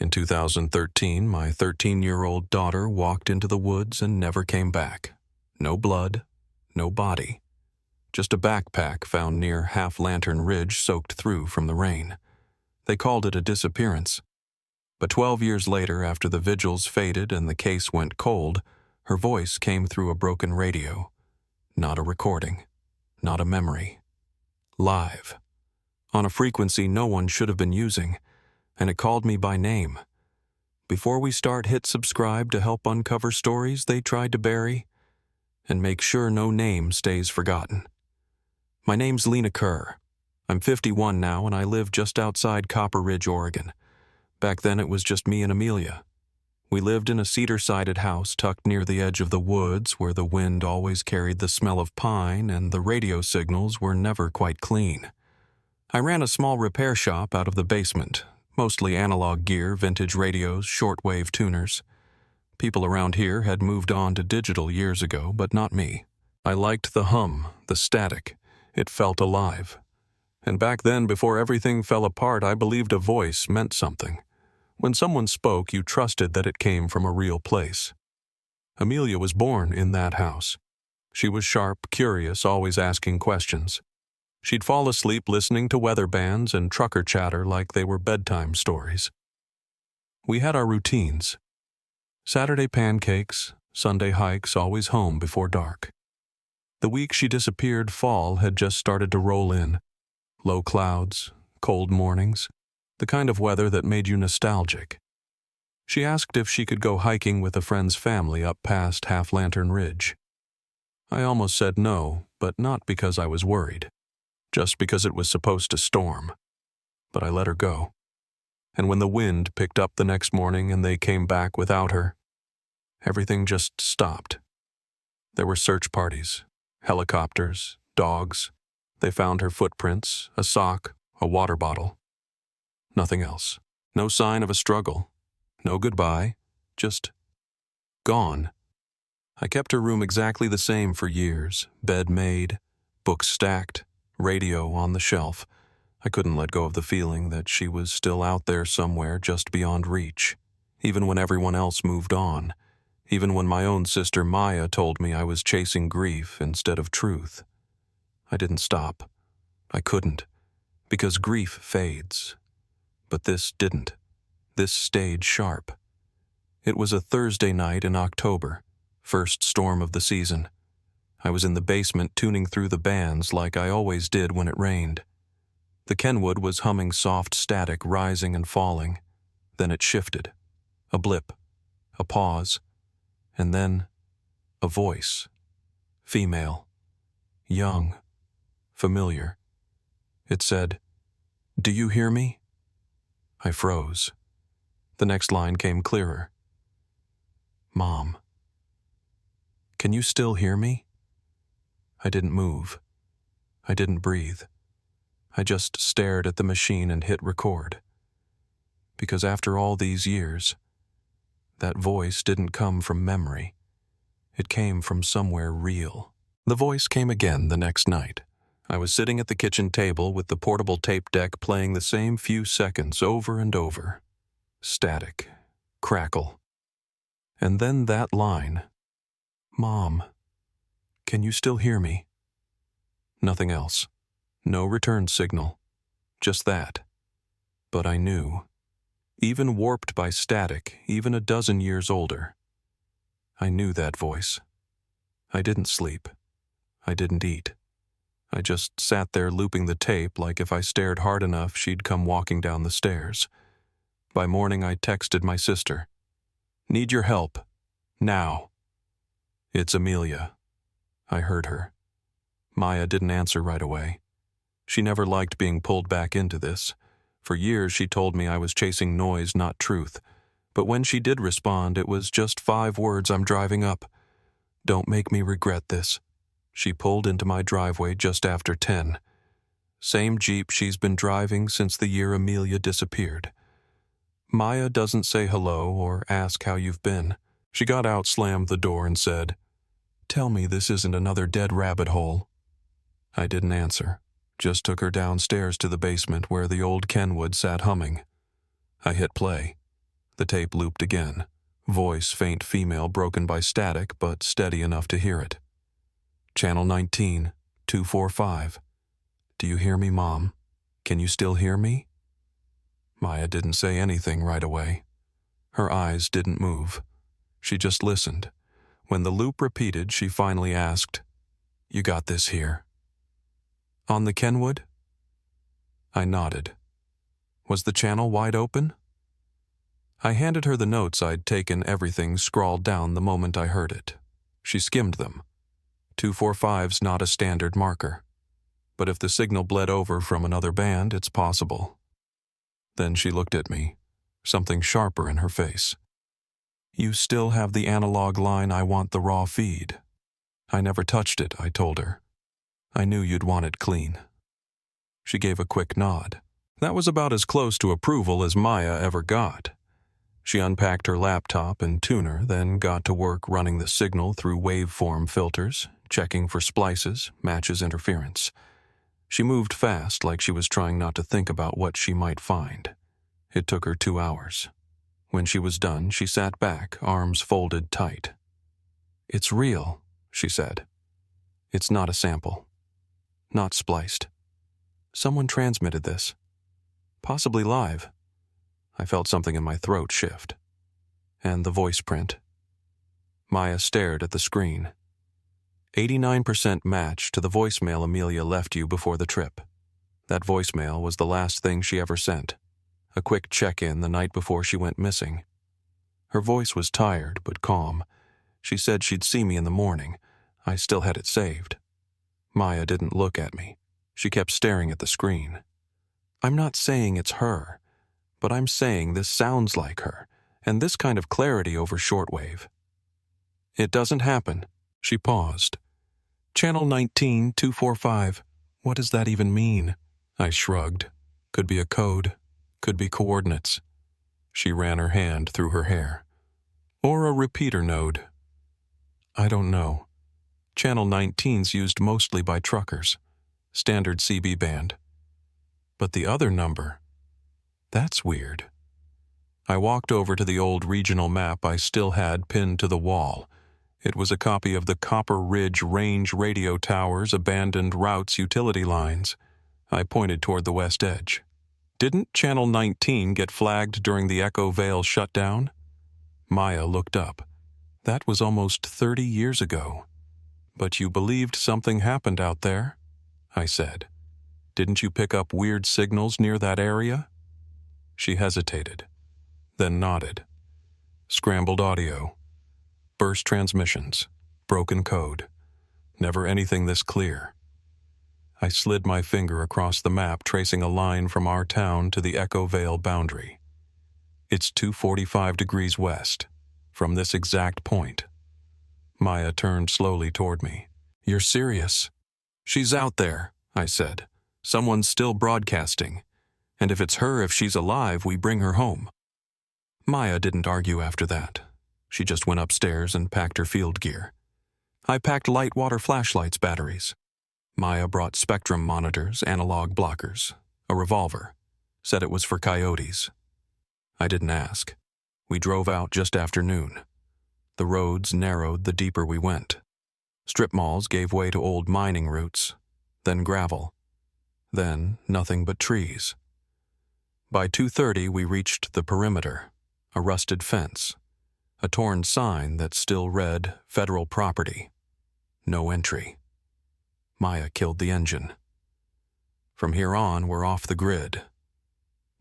In 2013, my 13-year-old daughter walked into the woods and never came back. No blood, no body. Just a backpack found near Half Lantern Ridge soaked through from the rain. They called it a disappearance. But 12 years later, after the vigils faded and the case went cold, her voice came through a broken radio. Not a recording. Not a memory. Live. On a frequency no one should have been using, and it called me by name. Before we start, hit subscribe to help uncover stories they tried to bury, and make sure no name stays forgotten. My name's Lena Kerr. I'm 51 now, and I live just outside Copper Ridge, Oregon. Back then it was just me and Amelia. We lived in a cedar-sided house tucked near the edge of the woods where the wind always carried the smell of pine and the radio signals were never quite clean. I ran a small repair shop out of the basement, mostly analog gear, vintage radios, shortwave tuners. People around here had moved on to digital years ago, but not me. I liked the hum, the static. It felt alive. And back then, before everything fell apart, I believed a voice meant something. When someone spoke, you trusted that it came from a real place. Amelia was born in that house. She was sharp, curious, always asking questions. She'd fall asleep listening to weather bands and trucker chatter like they were bedtime stories. We had our routines. Saturday pancakes, Sunday hikes, always home before dark. The week she disappeared, fall had just started to roll in. Low clouds, cold mornings, the kind of weather that made you nostalgic. She asked if she could go hiking with a friend's family up past Half Lantern Ridge. I almost said no, but not because I was worried. Just because it was supposed to storm. But I let her go. And when the wind picked up the next morning and they came back without her, everything just stopped. There were search parties, helicopters, dogs. They found her footprints, a sock, a water bottle. Nothing else. No sign of a struggle. No goodbye. Just gone. I kept her room exactly the same for years. Bed made, books stacked, radio on the shelf. I couldn't let go of the feeling that she was still out there somewhere just beyond reach, even when everyone else moved on, even when my own sister Maya told me I was chasing grief instead of truth. I didn't stop. I couldn't, because grief fades. But this didn't. This stayed sharp. It was a Thursday night in October, first storm of the season. I was in the basement tuning through the bands like I always did when it rained. The Kenwood was humming soft static, rising and falling. Then it shifted. A blip. A pause. And then a voice. Female. Young. Familiar. It said, "Do you hear me?" I froze. The next line came clearer. "Mom. Can you still hear me?" I didn't move. I didn't breathe. I just stared at the machine and hit record. Because after all these years, that voice didn't come from memory. It came from somewhere real. The voice came again the next night. I was sitting at the kitchen table with the portable tape deck playing the same few seconds over and over. Static. Crackle. And then that line. "Mom. Can you still hear me?" Nothing else. No return signal. Just that. But I knew. Even warped by static, even a dozen years older. I knew that voice. I didn't sleep. I didn't eat. I just sat there looping the tape like if I stared hard enough she'd come walking down the stairs. By morning I texted my sister. "Need your help. Now." "It's Amelia." I heard her. Maya didn't answer right away. She never liked being pulled back into this. For years she told me I was chasing noise, not truth. But when she did respond, it was just 5 words: "I'm driving up. Don't make me regret this." She pulled into my driveway just after 10. Same Jeep she's been driving since the year Amelia disappeared. Maya doesn't say hello or ask how you've been. She got out, slammed the door, and said, "Tell me this isn't another dead rabbit hole." I didn't answer, just took her downstairs to the basement where the old Kenwood sat humming. I hit play. The tape looped again. Voice faint female broken by static, but steady enough to hear it. Channel 19, 245. Do you hear me, Mom? Can you still hear me? Maya didn't say anything right away. Her eyes didn't move. She just listened. When the loop repeated, she finally asked, "You got this here?" "On the Kenwood?" I nodded. Was the channel wide open? I handed her the notes I'd taken, everything scrawled down the moment I heard it. She skimmed them. 245's not a standard marker. But if the signal bled over from another band, it's possible. Then she looked at me, something sharper in her face. "You still have the analog line, I want the raw feed." "I never touched it," I told her. "I knew you'd want it clean." She gave a quick nod. That was about as close to approval as Maya ever got. She unpacked her laptop and tuner, then got to work running the signal through waveform filters, checking for splices, matches, interference. She moved fast, like she was trying not to think about what she might find. It took her 2 hours. When she was done, she sat back, arms folded tight. "It's real," she said. "It's not a sample. Not spliced. Someone transmitted this. Possibly live." I felt something in my throat shift. And the voice print. Maya stared at the screen. 89% match to the voicemail Amelia left you before the trip. That voicemail was the last thing she ever sent. A quick check-in the night before she went missing. Her voice was tired but calm. She said she'd see me in the morning. I still had it saved. Maya didn't look at me. She kept staring at the screen. "I'm not saying it's her, but I'm saying this sounds like her, and this kind of clarity over shortwave." "It doesn't happen." She paused. "Channel 19, 245. What does that even mean?" I shrugged. "Could be a code. Could be coordinates." She ran her hand through her hair. "Or a repeater node." "I don't know. Channel 19's used mostly by truckers. Standard CB band. But the other number, that's weird." I walked over to the old regional map I still had pinned to the wall. It was a copy of the Copper Ridge Range Radio Tower's abandoned routes utility lines. I pointed toward the west edge. "Didn't Channel 19 get flagged during the Echo Vale shutdown?" Maya looked up. "That was almost 30 years ago. But you believed something happened out there?" I said. "Didn't you pick up weird signals near that area?" She hesitated, then nodded. "Scrambled audio. Burst transmissions. Broken code. Never anything this clear." I slid my finger across the map, tracing a line from our town to the Echo Vale boundary. "It's 245 degrees west, from this exact point." Maya turned slowly toward me. "You're serious?" "She's out there," I said. "Someone's still broadcasting. And if it's her, if she's alive, we bring her home." Maya didn't argue after that. She just went upstairs and packed her field gear. I packed light water flashlights batteries. Maya brought spectrum monitors, analog blockers, a revolver. Said it was for coyotes. I didn't ask. We drove out just after noon. The roads narrowed the deeper we went. Strip malls gave way to old mining routes, then gravel, then nothing but trees. By 2:30 we reached the perimeter, a rusted fence, a torn sign that still read "Federal Property. No entry." Maya killed the engine. From here on, we're off the grid.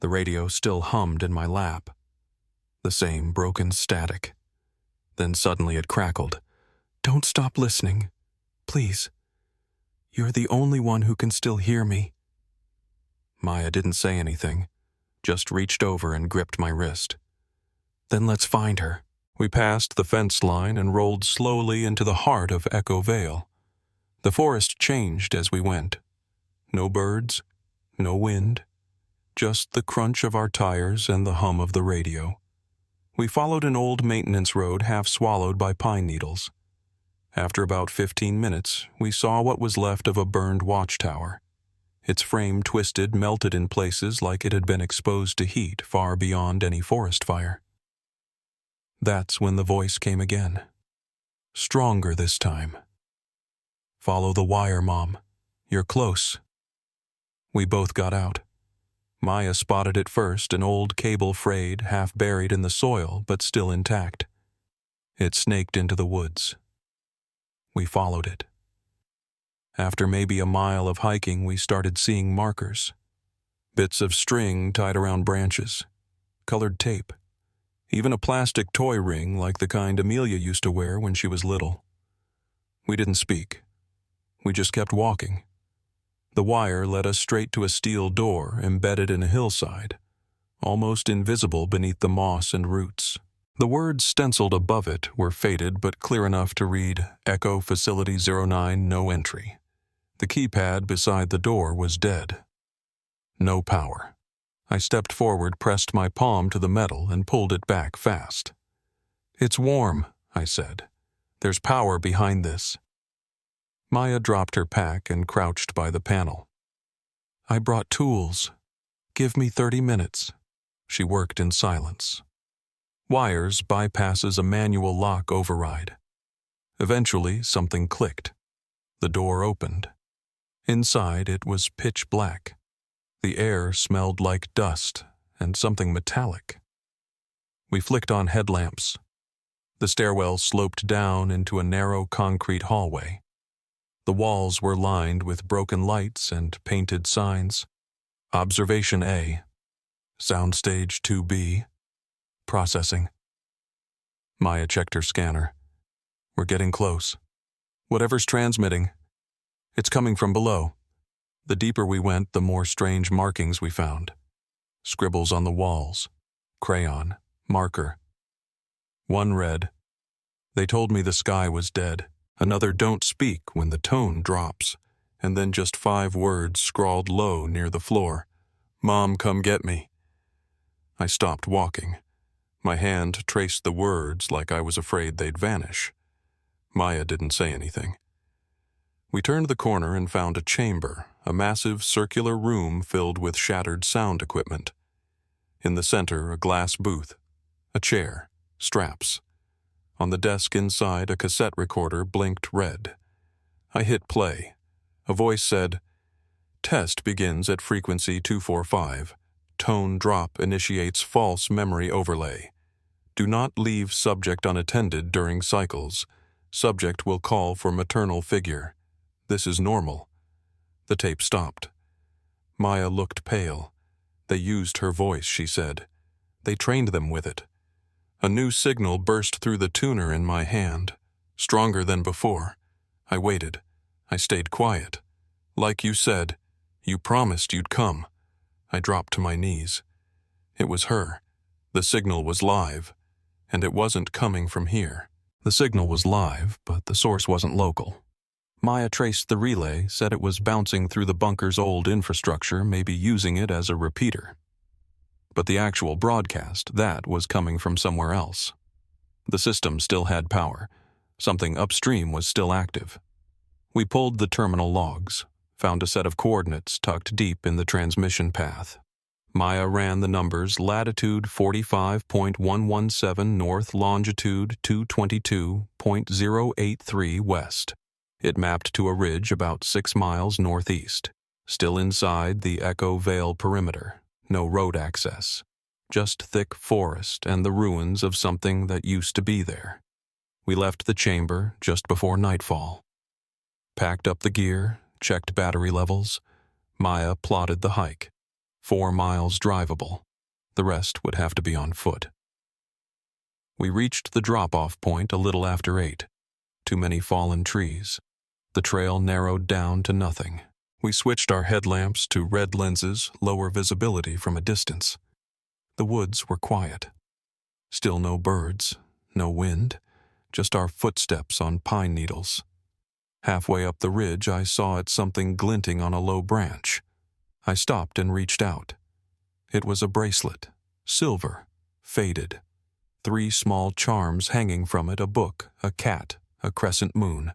The radio still hummed in my lap. The same broken static. Then suddenly it crackled. "Don't stop listening. Please. You're the only one who can still hear me." Maya didn't say anything, just reached over and gripped my wrist. "Then let's find her." We passed the fence line and rolled slowly into the heart of Echo Vale. The forest changed as we went. No birds, no wind, just the crunch of our tires and the hum of the radio. We followed an old maintenance road half swallowed by pine needles. After about 15 minutes, we saw what was left of a burned watchtower. Its frame twisted, melted in places like it had been exposed to heat far beyond any forest fire. That's when the voice came again. Stronger this time. Follow the wire, Mom. You're close. We both got out. Maya spotted it first, an old cable frayed, half buried in the soil, but still intact. It snaked into the woods. We followed it. After maybe a mile of hiking, we started seeing markers. Bits of string tied around branches, colored tape, even a plastic toy ring like the kind Amelia used to wear when she was little. We didn't speak. We just kept walking. The wire led us straight to a steel door embedded in a hillside, almost invisible beneath the moss and roots. The words stenciled above it were faded but clear enough to read, Echo Facility 09, no entry. The keypad beside the door was dead. No power. I stepped forward, pressed my palm to the metal, and pulled it back fast. It's warm, I said. There's power behind this. Maya dropped her pack and crouched by the panel. I brought tools. Give me 30 minutes. She worked in silence. Wires bypasses a manual lock override. Eventually, something clicked. The door opened. Inside, it was pitch black. The air smelled like dust and something metallic. We flicked on headlamps. The stairwell sloped down into a narrow concrete hallway. The walls were lined with broken lights and painted signs. Observation A. Soundstage 2B. Processing. Maya checked her scanner. We're getting close. Whatever's transmitting, it's coming from below. The deeper we went, the more strange markings we found. Scribbles on the walls. Crayon. Marker. One read, They told me the sky was dead. Another, don't speak when the tone drops. And then just 5 words scrawled low near the floor. Mom, come get me. I stopped walking. My hand traced the words like I was afraid they'd vanish. Maya didn't say anything. We turned the corner and found a chamber, a massive circular room filled with shattered sound equipment. In the center, a glass booth, a chair, straps. On the desk inside, a cassette recorder blinked red. I hit play. A voice said, Test begins at frequency 245. Tone drop initiates false memory overlay. Do not leave subject unattended during cycles. Subject will call for maternal figure. This is normal. The tape stopped. Maya looked pale. They used her voice, she said. They trained them with it. A new signal burst through the tuner in my hand, stronger than before. I waited. I stayed quiet. Like you said, you promised you'd come. I dropped to my knees. It was her. The signal was live, and it wasn't coming from here. The signal was live, but the source wasn't local. Maya traced the relay, said it was bouncing through the bunker's old infrastructure, maybe using it as a repeater. But the actual broadcast, that was coming from somewhere else. The system still had power. Something upstream was still active. We pulled the terminal logs, found a set of coordinates tucked deep in the transmission path. Maya ran the numbers latitude 45.117 north, longitude 222.083 west. It mapped to a ridge about 6 miles northeast, still inside the Echo Vale perimeter. No road access, just thick forest and the ruins of something that used to be there. We left the chamber just before nightfall. Packed up the gear, checked battery levels. Maya plotted the hike. 4 miles drivable. The rest would have to be on foot. We reached the drop-off point a little after 8. Too many fallen trees. The trail narrowed down to nothing. We switched our headlamps to red lenses, lower visibility from a distance. The woods were quiet. Still no birds, no wind, just our footsteps on pine needles. Halfway up the ridge, I saw something glinting on a low branch. I stopped and reached out. It was a bracelet, silver, faded. 3 small charms hanging from it, a book, a cat, a crescent moon.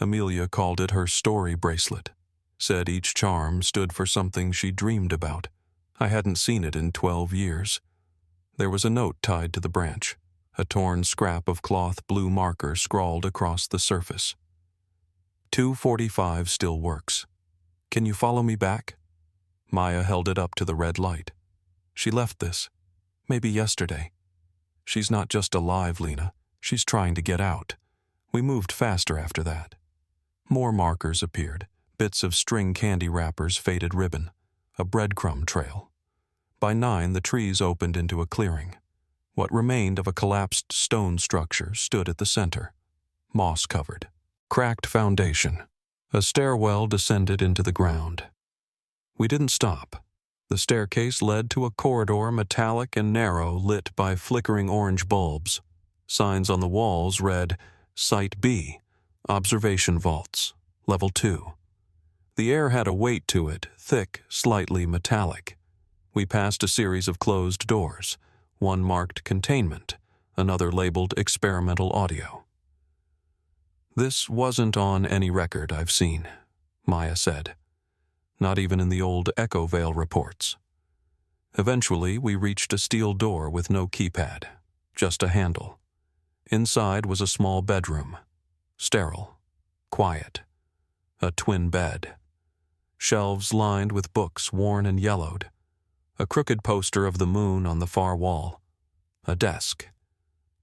Amelia called it her story bracelet. Said each charm stood for something she dreamed about. I hadn't seen it in 12 years. There was a note tied to the branch. A torn scrap of cloth blue marker scrawled across the surface. 245 still works. Can you follow me back? Maya held it up to the red light. She left this. Maybe yesterday. She's not just alive, Lena. She's trying to get out. We moved faster after that. More markers appeared. Bits of string candy wrappers, faded ribbon. A breadcrumb trail. By 9, the trees opened into a clearing. What remained of a collapsed stone structure stood at the center. Moss-covered. Cracked foundation. A stairwell descended into the ground. We didn't stop. The staircase led to a corridor, metallic and narrow, lit by flickering orange bulbs. Signs on the walls read, Site B, Observation Vaults, Level 2. The air had a weight to it, thick, slightly metallic. We passed a series of closed doors, one marked Containment, another labeled Experimental Audio. This wasn't on any record I've seen, Maya said. Not even in the old Echo Vale reports. Eventually, we reached a steel door with no keypad, just a handle. Inside was a small bedroom. Sterile. Quiet. A twin bed. Shelves lined with books worn and yellowed. A crooked poster of the moon on the far wall. A desk.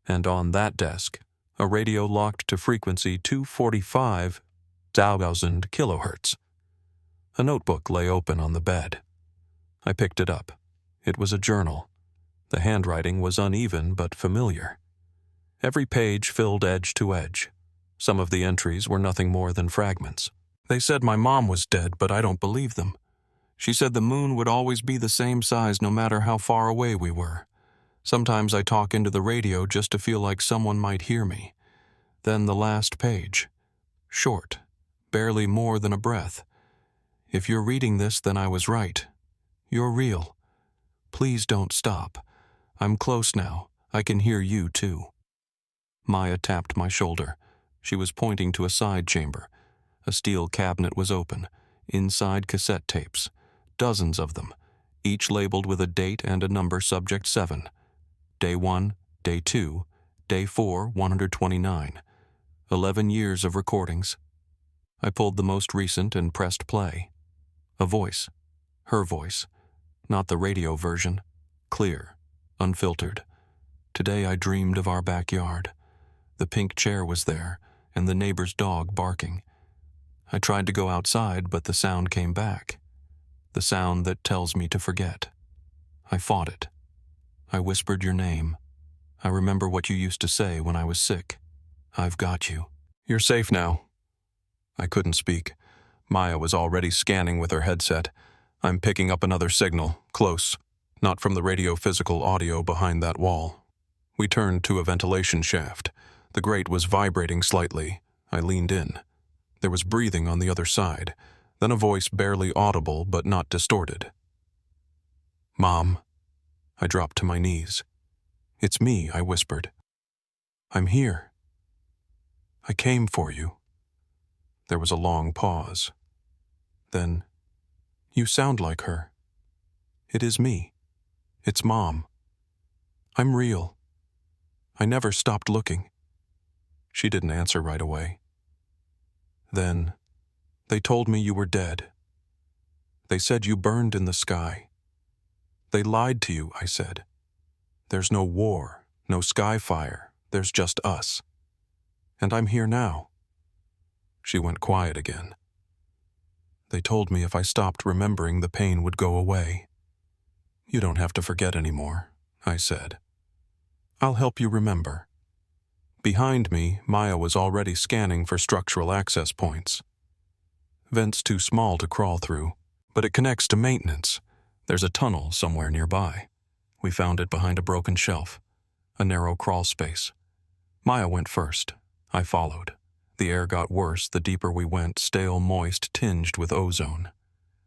And on that desk, a radio locked to frequency 245,000 kilohertz. A notebook lay open on the bed. I picked it up. It was a journal. The handwriting was uneven but familiar. Every page filled edge to edge. Some of the entries were nothing more than fragments. They said my mom was dead, but I don't believe them. She said the moon would always be the same size no matter how far away we were. Sometimes I talk into the radio just to feel like someone might hear me. Then the last page. Short. Barely more than a breath. If you're reading this, then I was right. You're real. Please don't stop. I'm close now. I can hear you, too. Maya tapped my shoulder. She was pointing to a side chamber. A steel cabinet was open. Inside, cassette tapes. Dozens of them, each labeled with a date and a number subject 7. Day 1, Day 2, Day 4, 129. 11 years of recordings. I pulled the most recent and pressed play. A voice. Her voice. Not the radio version. Clear. Unfiltered. Today I dreamed of our backyard. The pink chair was there, and the neighbor's dog barking. I tried to go outside, but the sound came back. The sound that tells me to forget. I fought it. I whispered your name. I remember what you used to say when I was sick. I've got you. You're safe now. I couldn't speak. Maya was already scanning with her headset. I'm picking up another signal, close. Not from the radio-physical audio behind that wall. We turned to a ventilation shaft. The grate was vibrating slightly. I leaned in. There was breathing on the other side, then a voice barely audible but not distorted. Mom. I dropped to my knees. It's me, I whispered. I'm here. I came for you. There was a long pause. Then, you sound like her. It is me. It's Mom. I'm real. I never stopped looking. She didn't answer right away. Then, they told me you were dead. They said you burned in the sky. They lied to you, I said. There's no war, no sky fire, there's just us. And I'm here now. She went quiet again. They told me if I stopped remembering, the pain would go away. You don't have to forget anymore, I said. I'll help you remember. Behind me, Maya was already scanning for structural access points. Vent's too small to crawl through, but it connects to maintenance. There's a tunnel somewhere nearby. We found it behind a broken shelf, a narrow crawl space. Maya went first. I followed. The air got worse the deeper we went, stale moist tinged with ozone.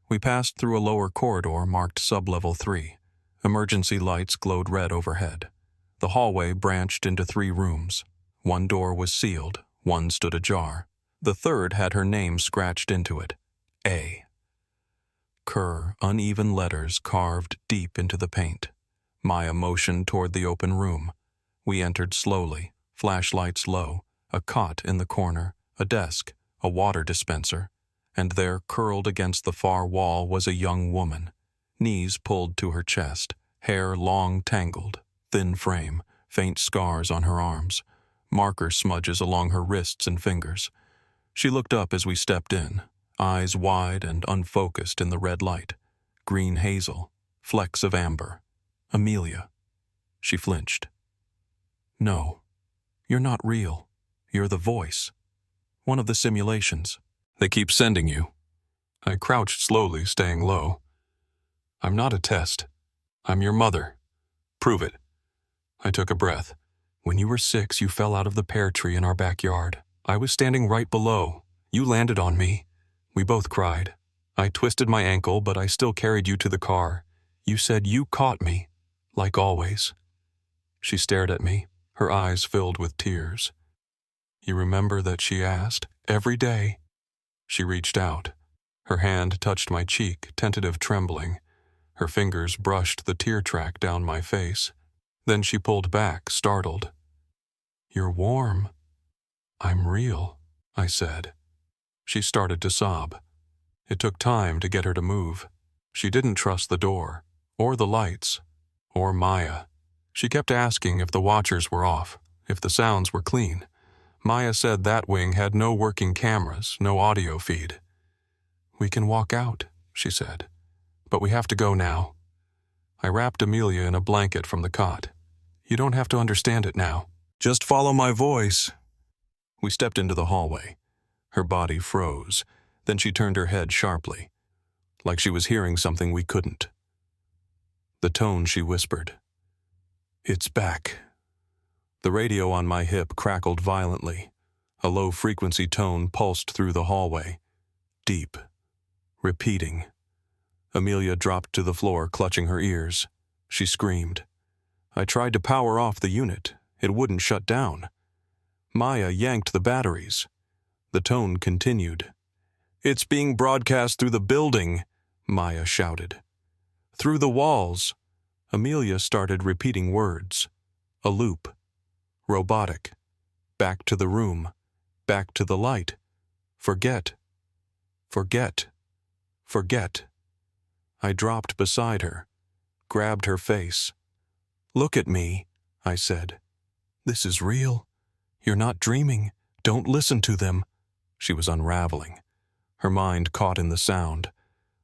We passed through a lower corridor marked Sublevel 3. Emergency lights glowed red overhead. The hallway branched into 3 rooms. One door was sealed, one stood ajar. The third had her name scratched into it. A. Kerr, uneven letters carved deep into the paint. Maya motioned toward the open room. We entered slowly, flashlights low, a cot in the corner, a desk, a water dispenser, and there, curled against the far wall, was a young woman, knees pulled to her chest, hair long tangled, thin frame, faint scars on her arms, marker smudges along her wrists and fingers. She looked up as we stepped in, eyes wide and unfocused in the red light, green hazel, flecks of amber. Amelia. She flinched. No, you're not real. You're the voice. One of the simulations. They keep sending you. I crouched slowly, staying low. I'm not a test. I'm your mother. Prove it. I took a breath. When you were 6, you fell out of the pear tree in our backyard. I was standing right below. You landed on me. We both cried. I twisted my ankle, but I still carried you to the car. You said you caught me, like always. She stared at me, her eyes filled with tears. You remember that she asked? Every day. She reached out. Her hand touched my cheek, tentative trembling. Her fingers brushed the tear track down my face. Then she pulled back, startled. You're warm. I'm real, I said. She started to sob. It took time to get her to move. She didn't trust the door, or the lights, or Maya. She kept asking if the watchers were off, if the sounds were clean. Maya said that wing had no working cameras, no audio feed. We can walk out, she said, but we have to go now. I wrapped Amelia in a blanket from the cot. You don't have to understand it now. Just follow my voice. We stepped into the hallway. Her body froze. Then she turned her head sharply, like she was hearing something we couldn't. The tone she whispered. It's back. The radio on my hip crackled violently. A low-frequency tone pulsed through the hallway. Deep. Repeating. Amelia dropped to the floor, clutching her ears. She screamed. I tried to power off the unit. It wouldn't shut down. Maya yanked the batteries. The tone continued. It's being broadcast through the building, Maya shouted. Through the walls. Amelia started repeating words. A loop. Robotic. Back to the room. Back to the light. Forget. Forget. Forget. I dropped beside her, grabbed her face. Look at me, I said. This is real. You're not dreaming. Don't listen to them. She was unraveling. Her mind caught in the sound.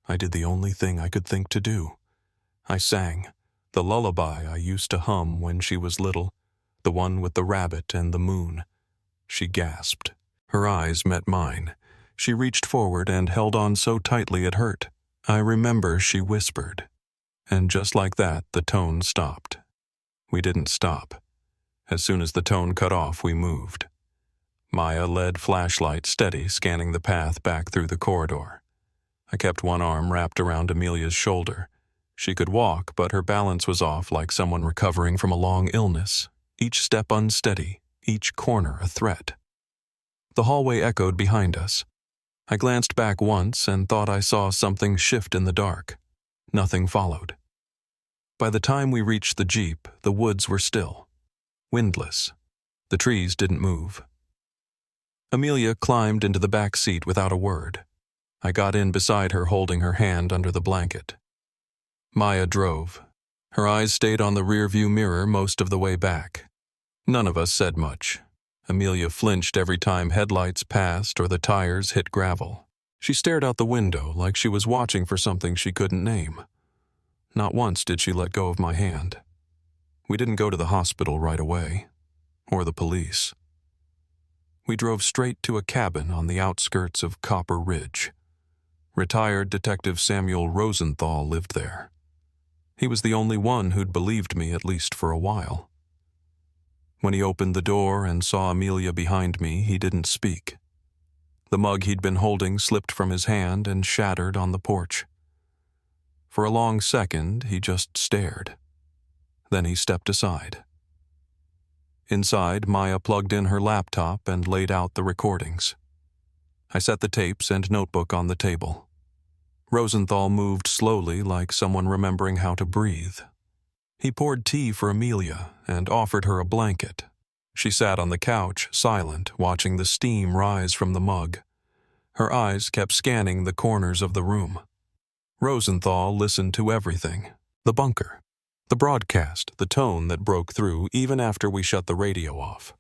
I did the only thing I could think to do. I sang, the lullaby I used to hum when she was little, the one with the rabbit and the moon. She gasped. Her eyes met mine. She reached forward and held on so tightly it hurt. I remember she whispered. And just like that, the tone stopped. We didn't stop. As soon as the tone cut off, we moved. Maya led flashlight steady, scanning the path back through the corridor. I kept one arm wrapped around Amelia's shoulder. She could walk, but her balance was off like someone recovering from a long illness, each step unsteady, each corner a threat. The hallway echoed behind us. I glanced back once and thought I saw something shift in the dark. Nothing followed. By the time we reached the jeep, the woods were still, windless. The trees didn't move. Amelia climbed into the back seat without a word. I got in beside her, holding her hand under the blanket. Maya drove. Her eyes stayed on the rearview mirror most of the way back. None of us said much. Amelia flinched every time headlights passed or the tires hit gravel. She stared out the window like she was watching for something she couldn't name. Not once did she let go of my hand. We didn't go to the hospital right away, or the police. We drove straight to a cabin on the outskirts of Copper Ridge. Retired Detective Samuel Rosenthal lived there. He was the only one who'd believed me, at least for a while. When he opened the door and saw Amelia behind me, he didn't speak. The mug he'd been holding slipped from his hand and shattered on the porch. For a long second, he just stared. Then he stepped aside. Inside, Maya plugged in her laptop and laid out the recordings. I set the tapes and notebook on the table. Rosenthal moved slowly like someone remembering how to breathe. He poured tea for Amelia and offered her a blanket. She sat on the couch, silent, watching the steam rise from the mug. Her eyes kept scanning the corners of the room. Rosenthal listened to everything. The bunker, the broadcast, the tone that broke through even after we shut the radio off.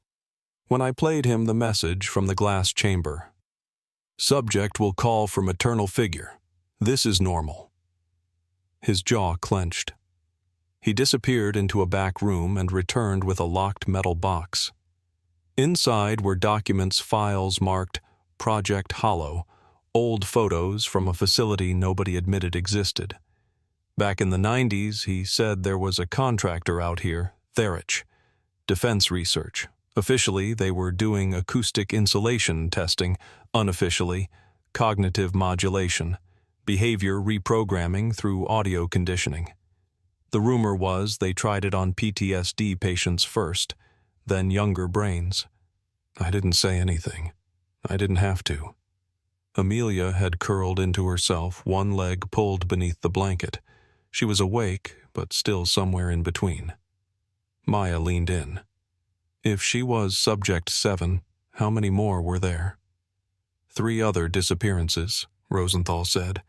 When I played him the message from the glass chamber, "Subject will call for maternal figure. This is normal." His jaw clenched. He disappeared into a back room and returned with a locked metal box. Inside were documents, files marked Project Hollow, old photos from a facility nobody admitted existed. Back in the 90s, he said there was a contractor out here, Therich, defense research. Officially, they were doing acoustic insulation testing. Unofficially, cognitive modulation, behavior reprogramming through audio conditioning. The rumor was they tried it on PTSD patients first, then younger brains. I didn't say anything. I didn't have to. Amelia had curled into herself, one leg pulled beneath the blanket. She was awake, but still somewhere in between. Maya leaned in. If she was Subject 7, how many more were there? 3 other disappearances, Rosenthal said.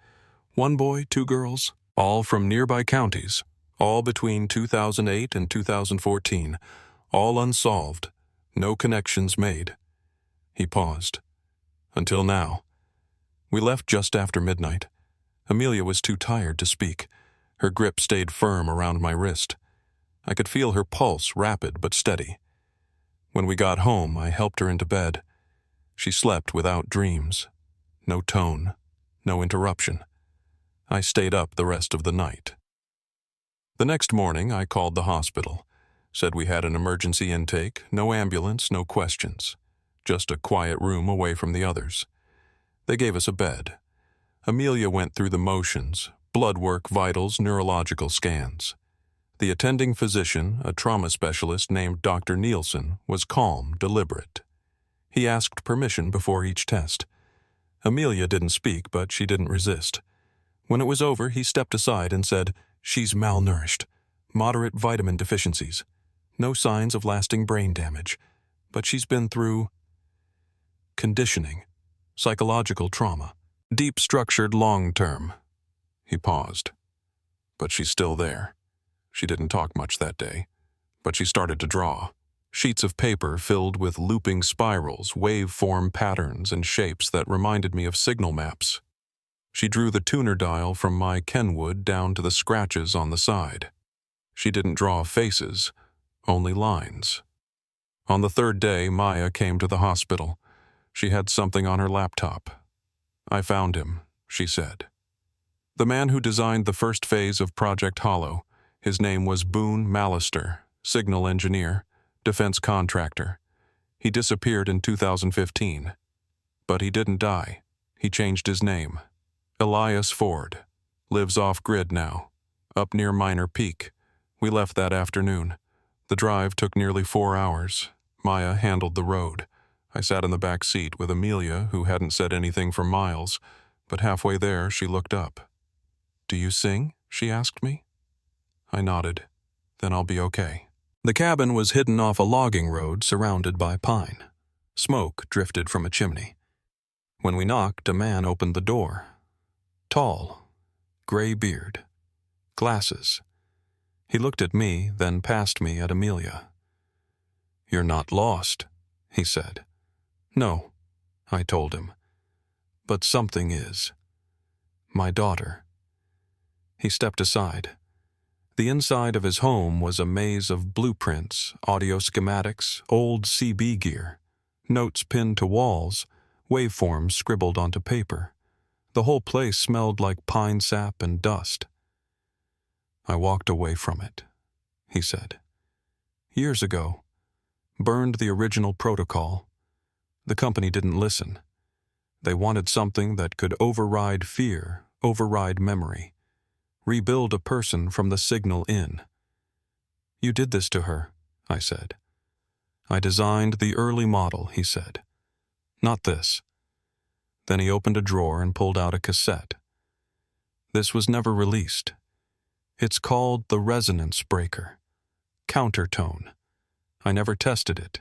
1 boy, 2 girls, all from nearby counties, all between 2008 and 2014, all unsolved, no connections made. He paused. Until now. We left just after midnight. Amelia was too tired to speak. Her grip stayed firm around my wrist. I could feel her pulse, rapid but steady. When we got home, I helped her into bed. She slept without dreams. No tone, no interruption. I stayed up the rest of the night. The next morning, I called the hospital. Said we had an emergency intake, no ambulance, no questions. Just a quiet room away from the others. They gave us a bed. Amelia went through the motions, blood work, vitals, neurological scans. The attending physician, a trauma specialist named Dr. Nielsen, was calm, deliberate. He asked permission before each test. Amelia didn't speak, but she didn't resist. When it was over, he stepped aside and said, "She's malnourished. Moderate vitamin deficiencies. No signs of lasting brain damage. But she's been through conditioning, psychological trauma, deep structured long-term." He paused. "But she's still there." She didn't talk much that day, but she started to draw. Sheets of paper filled with looping spirals, waveform patterns, and shapes that reminded me of signal maps. She drew the tuner dial from my Kenwood down to the scratches on the side. She didn't draw faces, only lines. On the 3rd day, Maya came to the hospital. She had something on her laptop. "I found him," she said. "The man who designed the first phase of Project Hollow. His name was Boone Mallister, signal engineer, defense contractor. He disappeared in 2015. But he didn't die. He changed his name. Elias Ford. Lives off-grid now, up near Minor Peak. We left that afternoon. The drive took nearly 4 hours. Maya handled the road. I sat in the back seat with Amelia, who hadn't said anything for miles, but halfway there she looked up. "Do you sing?" she asked me. I nodded. "Then I'll be okay." The cabin was hidden off a logging road surrounded by pine. Smoke drifted from a chimney. When we knocked, a man opened the door. Tall, gray beard, glasses. He looked at me, then past me at Amelia. "You're not lost," he said. "No," I told him. "But something is. My daughter." He stepped aside. The inside of his home was a maze of blueprints, audio schematics, old CB gear, notes pinned to walls, waveforms scribbled onto paper. The whole place smelled like pine sap and dust. "I walked away from it," he said. "Years ago. Burned the original protocol. The company didn't listen. They wanted something that could override fear, override memory. Rebuild a person from the signal in." "You did this to her," I said. "I designed the early model," he said. "Not this." Then he opened a drawer and pulled out a cassette. This was never released. It's called the resonance breaker. Countertone. I never tested it.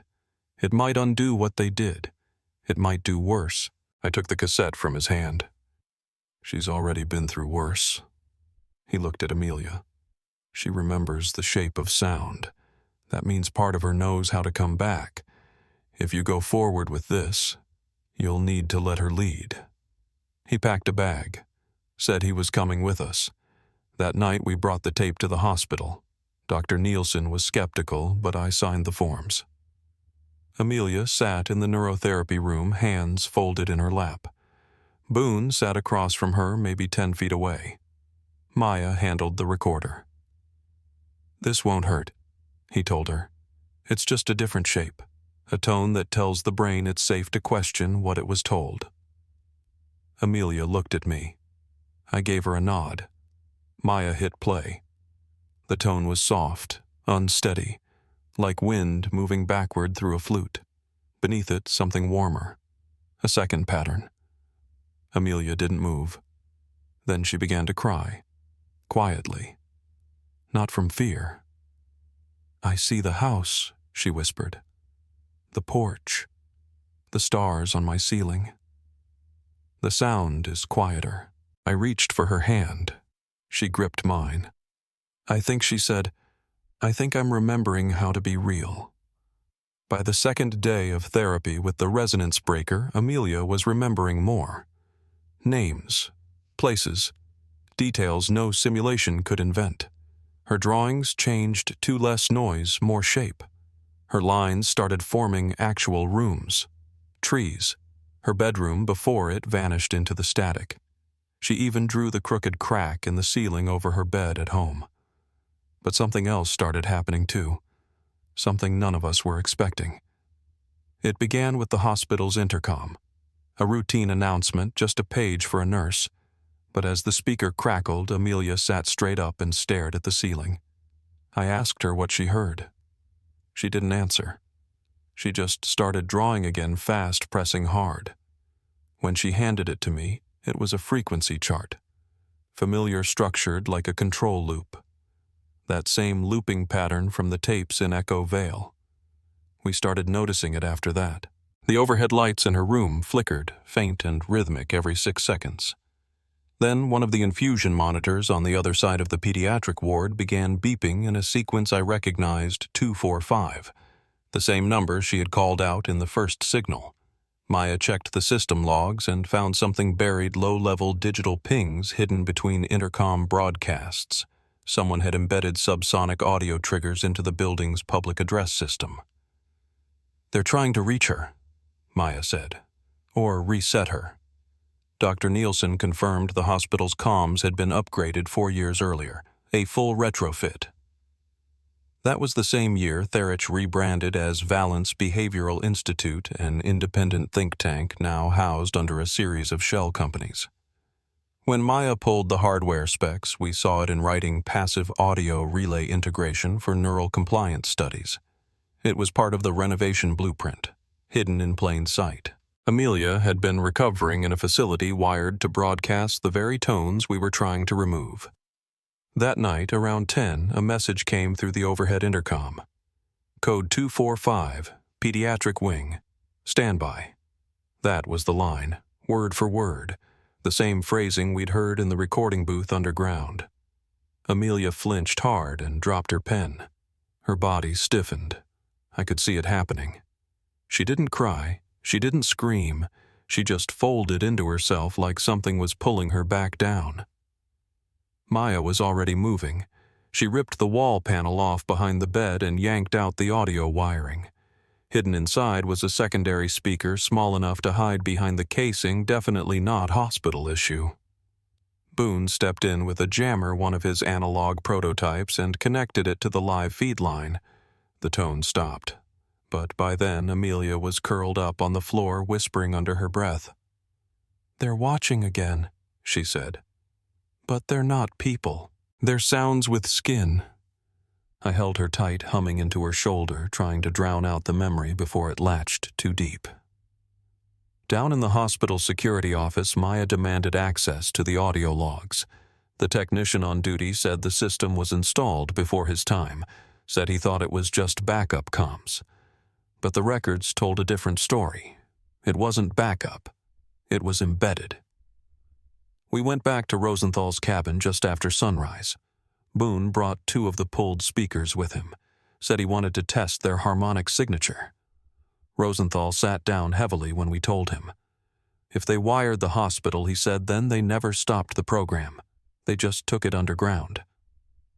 It might undo what they did. It might do worse. I took the cassette from his hand. She's already been through worse. He looked at Amelia. She remembers the shape of sound. That means part of her knows how to come back. If you go forward with this, you'll need to let her lead. He packed a bag, said he was coming with us. That night we brought the tape to the hospital. Dr. Nielsen was skeptical, but I signed the forms. Amelia sat in the neurotherapy room, hands folded in her lap. Boone sat across from her, maybe 10 feet away. Maya handled the recorder. "This won't hurt," he told her. "It's just a different shape, a tone that tells the brain it's safe to question what it was told." Amelia looked at me. I gave her a nod. Maya hit play. The tone was soft, unsteady, like wind moving backward through a flute. Beneath it, something warmer. A second pattern. Amelia didn't move. Then she began to cry, quietly. Not from fear. "I see the house," she whispered. "The porch. The stars on my ceiling." The sound is quieter. I reached for her hand. She gripped mine. I think she said, "I think I'm remembering how to be real." By the second day of therapy with the resonance breaker, Amelia was remembering more. Names, places, details no simulation could invent. Her drawings changed to less noise, more shape. Her lines started forming actual rooms, trees. Her bedroom before it vanished into the static. She even drew the crooked crack in the ceiling over her bed at home. But something else started happening too. Something none of us were expecting. It began with the hospital's intercom. A routine announcement, just a page for a nurse. But as the speaker crackled, Amelia sat straight up and stared at the ceiling. I asked her what she heard. She didn't answer. She just started drawing again, fast, pressing hard. When she handed it to me, it was a frequency chart. Familiar, structured like a control loop. That same looping pattern from the tapes in Echo Vale. We started noticing it after that. The overhead lights in her room flickered, faint and rhythmic every 6 seconds. Then one of the infusion monitors on the other side of the pediatric ward began beeping in a sequence I recognized, 245, the same number she had called out in the first signal. Maya checked the system logs and found something buried low-level digital pings hidden between intercom broadcasts. Someone had embedded subsonic audio triggers into the building's public address system. "They're trying to reach her," Maya said, "or reset her." Dr. Nielsen confirmed the hospital's comms had been upgraded 4 years earlier, a full retrofit. That was the same year Therich rebranded as Valence Behavioral Institute, an independent think tank now housed under a series of shell companies. When Maya pulled the hardware specs, we saw it in writing passive audio relay integration for neural compliance studies. It was part of the renovation blueprint, hidden in plain sight. Amelia had been recovering in a facility wired to broadcast the very tones we were trying to remove. That night, around 10, a message came through the overhead intercom. "Code 245, Pediatric Wing. Standby." That was the line, word for word, the same phrasing we'd heard in the recording booth underground. Amelia flinched hard and dropped her pen. Her body stiffened. I could see it happening. She didn't cry. She didn't scream. She just folded into herself like something was pulling her back down. Maya was already moving. She ripped the wall panel off behind the bed and yanked out the audio wiring. Hidden inside was a secondary speaker small enough to hide behind the casing, definitely not hospital issue. Boone stepped in with a jammer, one of his analog prototypes, and connected it to the live feed line. The tone stopped. But by then, Amelia was curled up on the floor, whispering under her breath. "They're watching again," she said. "But they're not people. They're sounds with skin." I held her tight, humming into her shoulder, trying to drown out the memory before it latched too deep. Down in the hospital security office, Maya demanded access to the audio logs. The technician on duty said the system was installed before his time, said he thought it was just backup comms. But the records told a different story. It wasn't backup. It was embedded. We went back to Rosenthal's cabin just after sunrise. Boone brought 2 of the pulled speakers with him, said he wanted to test their harmonic signature. Rosenthal sat down heavily when we told him. If they wired the hospital, he said, then they never stopped the program. They just took it underground.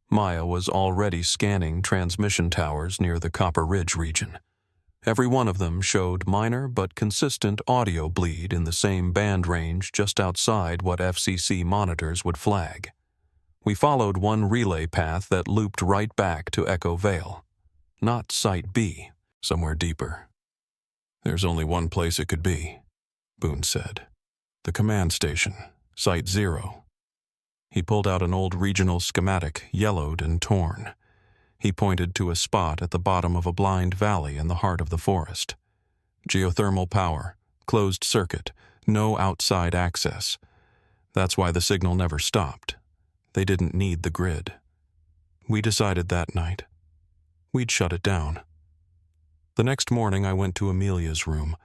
Maya was already scanning transmission towers near the Copper Ridge region. Every one of them showed minor but consistent audio bleed in the same band range just outside what FCC monitors would flag. We followed one relay path that looped right back to Echo Vale. Not Site B, somewhere deeper. There's only one place it could be, Boone said. The command station, Site 0. He pulled out an old regional schematic, yellowed and torn. He pointed to a spot at the bottom of a blind valley in the heart of the forest. Geothermal power, closed circuit, no outside access. That's why the signal never stopped. They didn't need the grid. We decided that night. We'd shut it down. The next morning I went to Amelia's room.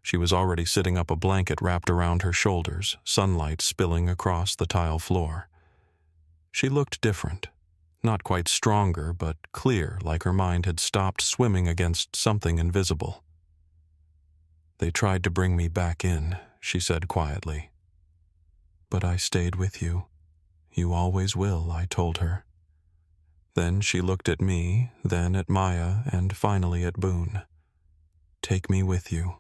She was already sitting up a blanket wrapped around her shoulders, sunlight spilling across the tile floor. She looked different. Not quite stronger, but clear, like her mind had stopped swimming against something invisible. They tried to bring me back in, she said quietly. But I stayed with you. You always will, I told her. Then she looked at me, then at Maya, and finally at Boone. Take me with you.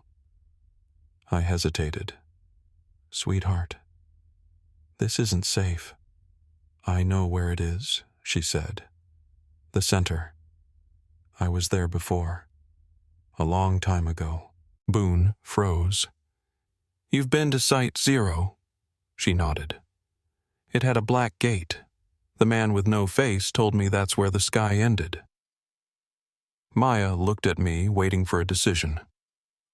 I hesitated. Sweetheart, this isn't safe. I know where it is, she said. The center. I was there before. A long time ago. Boone froze. You've been to Site 0? She nodded. It had a black gate. The man with no face told me that's where the sky ended. Maya looked at me, waiting for a decision.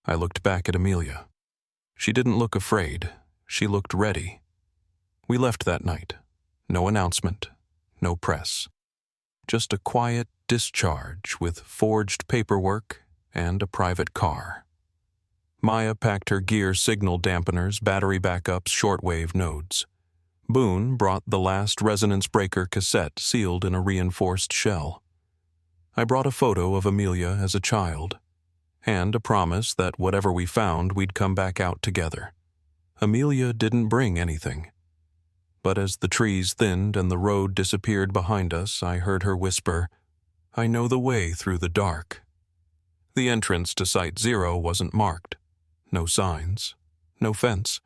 I looked back at Amelia. She didn't look afraid. She looked ready. We left that night. No announcement. No press. Just a quiet discharge with forged paperwork and a private car. Maya packed her gear signal dampeners, battery backups, shortwave nodes. Boone brought the last resonance breaker cassette sealed in a reinforced shell. I brought a photo of Amelia as a child, and a promise that whatever we found, we'd come back out together. Amelia didn't bring anything. But as the trees thinned and the road disappeared behind us, I heard her whisper, I know the way through the dark. The entrance to Site 0 wasn't marked. No signs, no fence,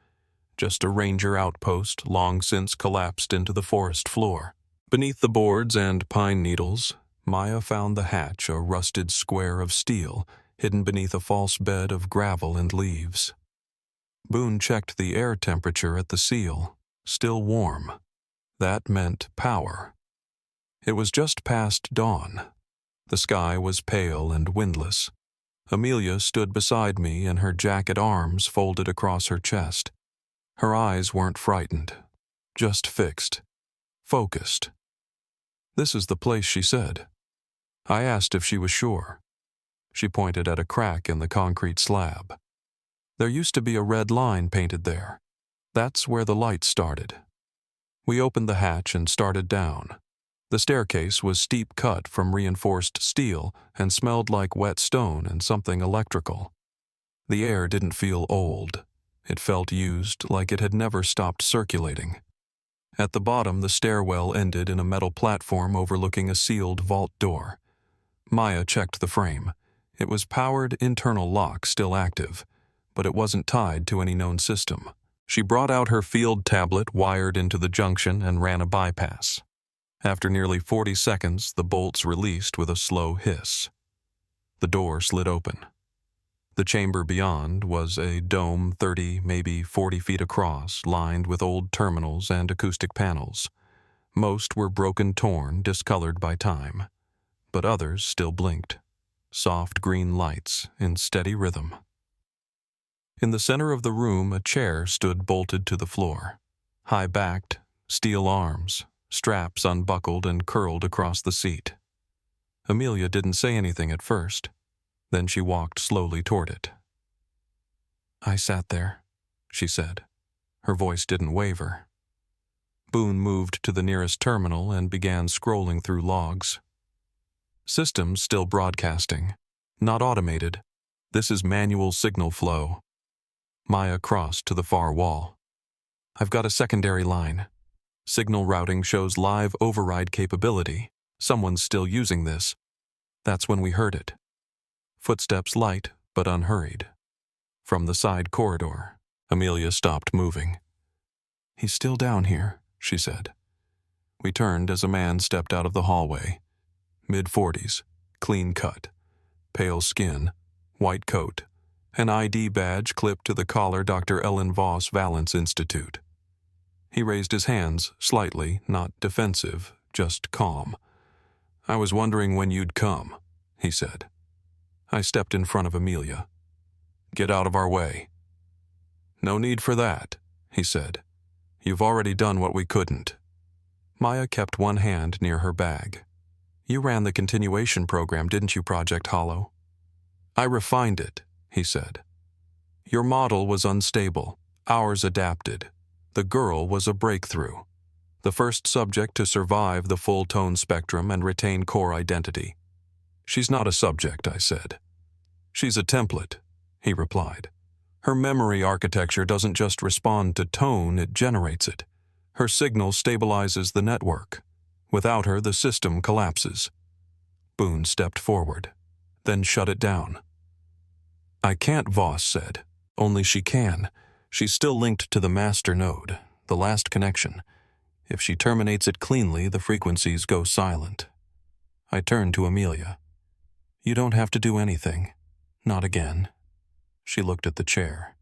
just a ranger outpost long since collapsed into the forest floor. Beneath the boards and pine needles, Maya found the hatch, a rusted square of steel, hidden beneath a false bed of gravel and leaves. Boone checked the air temperature at the seal. Still warm. That meant power. It was just past dawn. The sky was pale and windless. Amelia stood beside me and her jacket arms folded across her chest. Her eyes weren't frightened, just fixed, focused. This is the place, she said. I asked if she was sure. She pointed at a crack in the concrete slab. There used to be a red line painted there. That's where the light started. We opened the hatch and started down. The staircase was steep cut from reinforced steel and smelled like wet stone and something electrical. The air didn't feel old. It felt used, like it had never stopped circulating. At the bottom, the stairwell ended in a metal platform overlooking a sealed vault door. Maya checked the frame. It was powered, internal lock still active, but it wasn't tied to any known system. She brought out her field tablet wired into the junction and ran a bypass. After nearly 40 seconds, the bolts released with a slow hiss. The door slid open. The chamber beyond was a dome 30, maybe 40 feet across, lined with old terminals and acoustic panels. Most were broken, torn, discolored by time, but others still blinked. Soft green lights in steady rhythm. In the center of the room, a chair stood bolted to the floor. High-backed, Steel arms, straps unbuckled and curled across the seat. Amelia didn't say anything at first. Then she walked slowly toward it. "I sat there," she said. Her voice didn't waver. Boone moved to the nearest terminal and began scrolling through logs. "Systems still broadcasting. Not automated. This is manual signal flow." Maya crossed to the far wall. "I've got a secondary line. Signal routing shows live override capability. Someone's still using this. That's when we heard it. Footsteps light but unhurried. From the side corridor." Amelia stopped moving. "He's still down here," she said. We turned as a man stepped out of the hallway. Mid-40s, clean cut, pale skin, white coat, an ID badge clipped to the collar Dr. Ellen Voss Valence Institute. He raised his hands slightly, not defensive, just calm. "I was wondering when you'd come," he said. I stepped in front of Amelia. "Get out of our way." "No need for that," he said. "You've already done what we couldn't." Maya kept one hand near her bag. "You ran the continuation program, didn't you, Project Hollow?" "I refined it," he said. "Your model was unstable. Ours adapted. The girl was a breakthrough. The first subject to survive the full tone spectrum and retain core identity." "She's not a subject," I said. "She's a template," he replied. "Her memory architecture doesn't just respond to tone, it generates it. Her signal stabilizes the network. Without her, the system collapses." Boone stepped forward, then shut it down. "I can't," Voss said. "Only she can. She's still linked to the master node, the last connection. If she terminates it cleanly, the frequencies go silent." I turned to Amelia. "You don't have to do anything. Not again." She looked at the chair.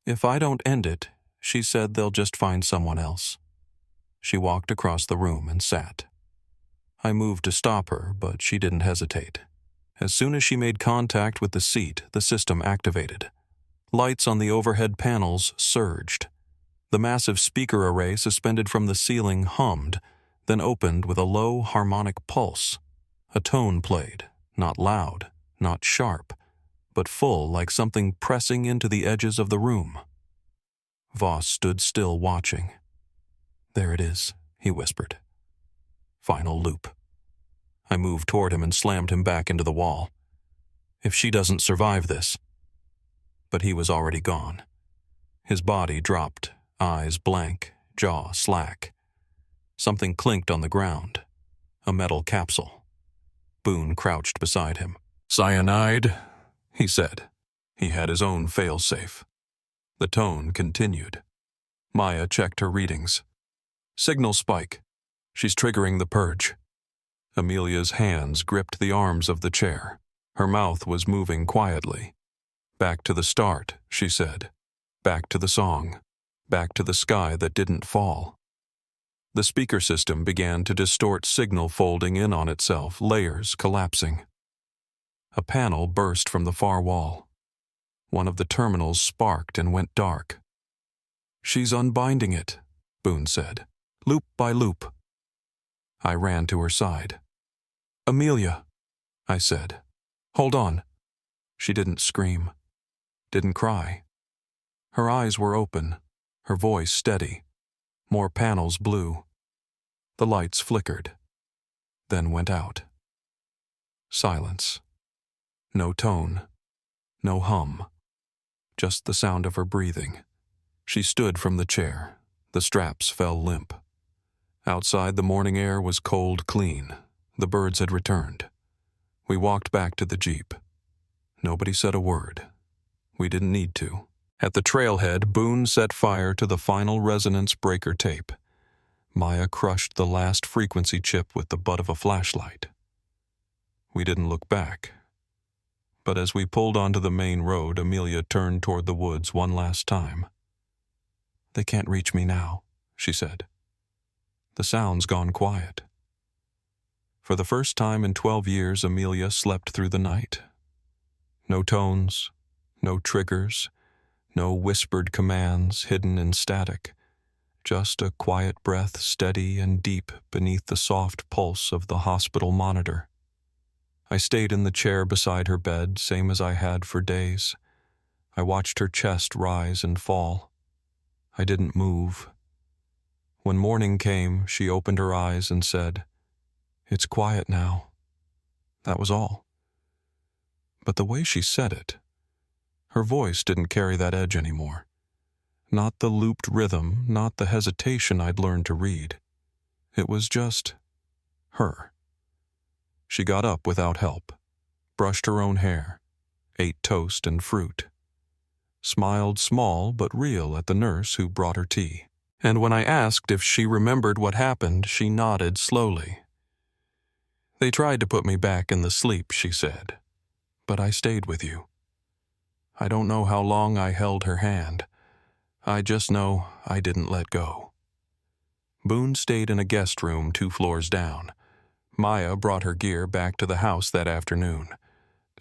"If I don't end it," she said, "they'll just find someone else." She walked across the room and sat. I moved to stop her, but she didn't hesitate. As soon as she made contact with the seat, the system activated. Lights on the overhead panels surged. The massive speaker array suspended from the ceiling hummed, then opened with a low harmonic pulse. A tone played, not loud, not sharp, but full, like something pressing into the edges of the room. Voss stood still watching. "There it is," he whispered. "Final loop." I moved toward him and slammed him back into the wall. "If she doesn't survive this..." But he was already gone. His body dropped, eyes blank, jaw slack. Something clinked on the ground. A metal capsule. Boone crouched beside him. "Cyanide," he said. He had his own failsafe. The tone continued. Maya checked her readings. "Signal spike. She's triggering the purge." Amelia's hands gripped the arms of the chair. Her mouth was moving quietly. "Back to the start," she said. "Back to the song. Back to the sky that didn't fall." The speaker system began to distort signal, folding in on itself, layers collapsing. A panel burst from the far wall. One of the terminals sparked and went dark. "She's unbinding it," Boone said. "Loop by loop." I ran to her side. "Amelia," I said. "Hold on." She didn't scream. Didn't cry. Her eyes were open, her voice steady. More panels blew. The lights flickered, then went out. Silence. No tone. No hum. Just the sound of her breathing. She stood from the chair. The straps fell limp. Outside, the morning air was cold clean. The birds had returned. We walked back to the Jeep. Nobody said a word. We didn't need to. At the trailhead, Boone set fire to the final resonance breaker tape. Maya crushed the last frequency chip with the butt of a flashlight. We didn't look back. But as we pulled onto the main road, Amelia turned toward the woods one last time. "They can't reach me now," she said. "The sound's gone quiet." For the first time in 12 years, Amelia slept through the night. No tones, no triggers, no whispered commands hidden in static. just a quiet breath steady and deep beneath the soft pulse of the hospital monitor. I stayed in the chair beside her bed, same as I had for days. I watched her chest rise and fall. I didn't move. When morning came, she opened her eyes and said, "It's quiet now." That was all. But the way she said it, her voice didn't carry that edge anymore. Not the looped rhythm, not the hesitation I'd learned to read. It was just her. She got up without help, brushed her own hair, ate toast and fruit, smiled small but real at the nurse who brought her tea. And when I asked if she remembered what happened, she nodded slowly. "They tried to put me back in the sleep," she said, "but I stayed with you." I don't know how long I held her hand. I just know I didn't let go. Boone stayed in a guest room 2 floors down. Maya brought her gear back to the house that afternoon.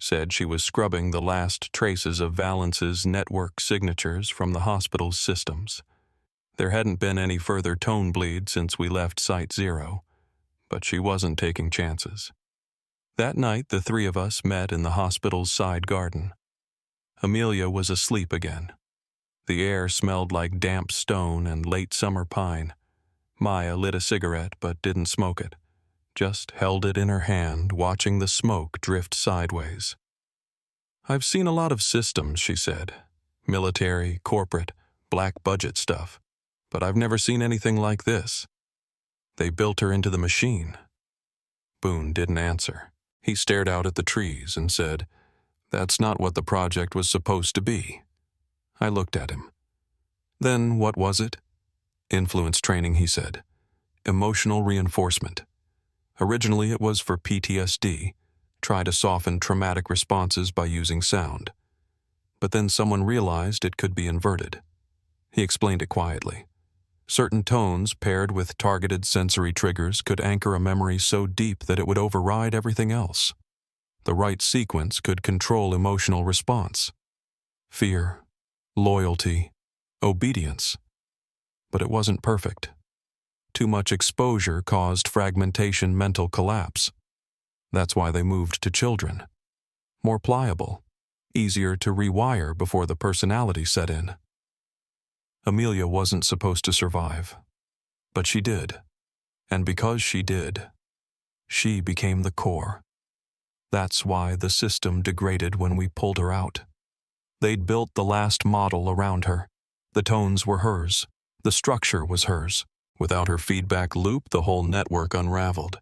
Said she was scrubbing the last traces of Valence's network signatures from the hospital's systems. There hadn't been any further tone bleed since we left Site 0, but she wasn't taking chances. That night, the 3 of us met in the hospital's side garden. Amelia was asleep again. The air smelled like damp stone and late summer pine. Maya lit a cigarette but didn't smoke it, just held it in her hand, watching the smoke drift sideways. "I've seen a lot of systems," she said. "Military, corporate, black budget stuff. But I've never seen anything like this." They built her into the machine. Boone didn't answer. He stared out at the trees and said, "That's not what the project was supposed to be." I looked at him. "Then what was it?" "Influence training," he said. "Emotional reinforcement. Originally it was for PTSD, try to soften traumatic responses by using sound. But then someone realized it could be inverted." He explained it quietly. Certain tones paired with targeted sensory triggers could anchor a memory so deep that it would override everything else. The right sequence could control emotional response. Fear, loyalty, obedience. But it wasn't perfect. Too much exposure caused fragmentation mental collapse. That's why they moved to children. More pliable, easier to rewire before the personality set in. Amelia wasn't supposed to survive, but she did. And because she did, she became the core. That's why the system degraded when we pulled her out. They'd built the last model around her. The tones were hers. The structure was hers. Without her feedback loop, the whole network unraveled.